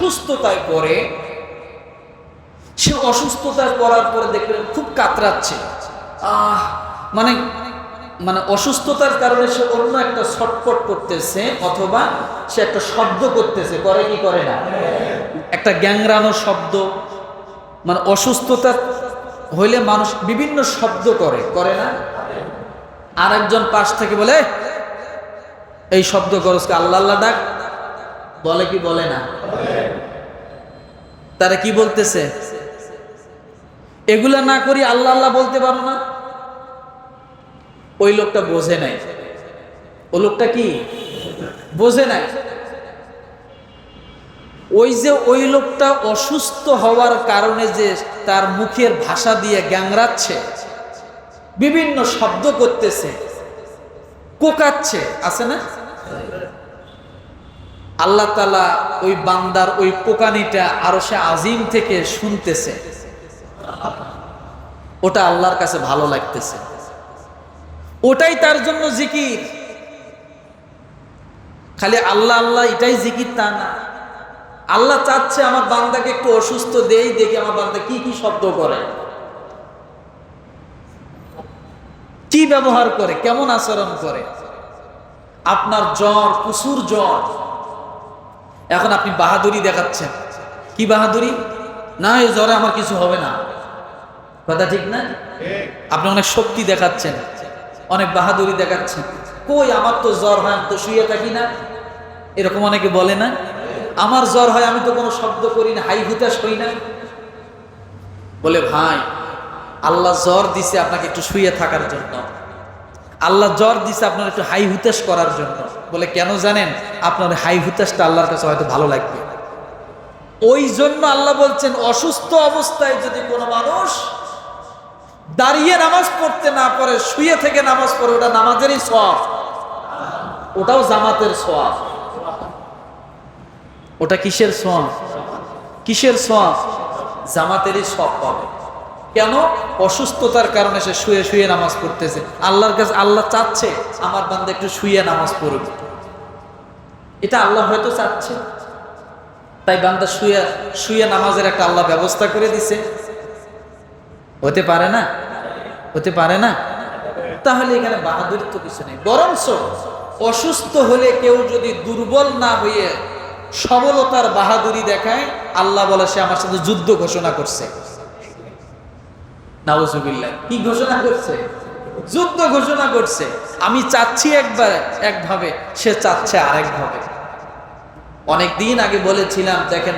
অসুস্থতায় পড়ে, সে অসুস্থতায় পড়ার পরে দেখবেন খুব কাতরাচ্ছে, মানে মানে অসুস্থতার কারণে সে অন্য একটা ছটফট করতেছে, অথবা সে একটা শব্দ করতেছে, করে কি করে না, একটা গ্যাংরানো শব্দ। মানে অসুস্থতা হইলে মানুষ বিভিন্ন শব্দ করে, করে না? আর একজন পাশ থেকে বলে, এই শব্দ করসকে আল্লাহ আল্লাহ ডাক, বলে কি বলে না? তারা কি বলতেছে? এগুলা না করি আল্লাহ আল্লাহ বলতে পারো না? ওই লোকটা বোঝে নাই। ওই লোকটা কি বোঝে নাই? ওই যে ওই লোকটা অসুস্থ হওয়ার কারণে যে তার মুখের ভাষা দিয়ে গ্যাংরাচ্ছে, বিভিন্ন শব্দ করতেছে, কোকাচ্ছে, আছে না? আল্লাহ তাআলা ওই বান্দার ওই কোকানিটা আরশে আজিম থেকে শুনতেছে, ওটা আল্লাহর কাছে ভালো লাগতেছে, ওটাই তার জন্য জিকির। খালি আল্লাহ আল্লাহ এটাই জিকির তা না। আল্লাহ চাচ্ছে আমার বান্দাকে একটু অসুস্থ দেই, দেখি আমার বান্দা কি কি শব্দ করে, কি ব্যবহার করে, কেমন আচরণ করে। আপনার জ্বর, প্রচুর জ্বর, এখন আপনি বাহাদুরি দেখাচ্ছেন। কি বাহাদুরি? না, এই জ্বরে আমার কিছু হবে না, কথা ঠিক না? আপনি অনেক শক্তি দেখাচ্ছেন, অনেক বাহাদুরি দেখাচ্ছেন। কই, আমার তো জ্বর হয়, আমি তো শুয়ে থাকি না, এরকম অনেকে বলে না? আমার জ্বর হয়, আমি তো কোনো শব্দ করি না, হাই হুতাশ হই না। বলে ভাই, আল্লাহ জ্বর দিছে আপনাকে একটু শুয়ে থাকার জন্য, আল্লাহ জ্বর দিছে আপনার একটু হাই হুতাশ করার জন্য। বলে কেন জানেন? আপনার হাই হুতাশটা আল্লাহর কাছে হয়তো ভালো লাগবে। ওই জন্য আল্লাহ বলছেন, অসুস্থ অবস্থায় যদি কোনো মানুষ দাঁড়িয়ে নামাজ পড়তে না পারে, শুয়ে থেকে নামাজ পড়ে, ওটা নামাজেরই সওয়াব, ওটাও জামাতের সওয়াব। ওটা কিসের সওয়াব? কিসের সওয়াব? জামাতেরই সওয়াব পাবে। কেন? অসুস্থতার কারণে সে শুয়ে শুয়ে নামাজ পড়তেছে। আল্লাহর কাছে আল্লাহ চাচ্ছে আমার বান্দা একটু শুয়ে নামাজ পড়বে, এটা আল্লাহ হয়তো চাচ্ছে, তাই বান্দা শুয়ে শুয়ে নামাজের একটা আল্লাহ ব্যবস্থা করে দিছে। হতে পারে না? হতে পারে না? তাহলে এখানে বাহাদুরির তো কিছু নেই। বরঞ্চ অসুস্থ হলে কেউ যদি দুর্বল না হয়ে সবলতার বাহাদুরি দেখায়, আল্লাহ বলে সে আমার সাথে যুদ্ধ ঘোষণা করছে। নাউজুবিল্লাহ। কি ঘোষণা করছে? যুদ্ধ ঘোষণা করছে। আমি চাচ্ছি একভাবে, সে চাচ্ছে আরেকভাবে। অনেকদিন আগে বলেছিলাম, দেখেন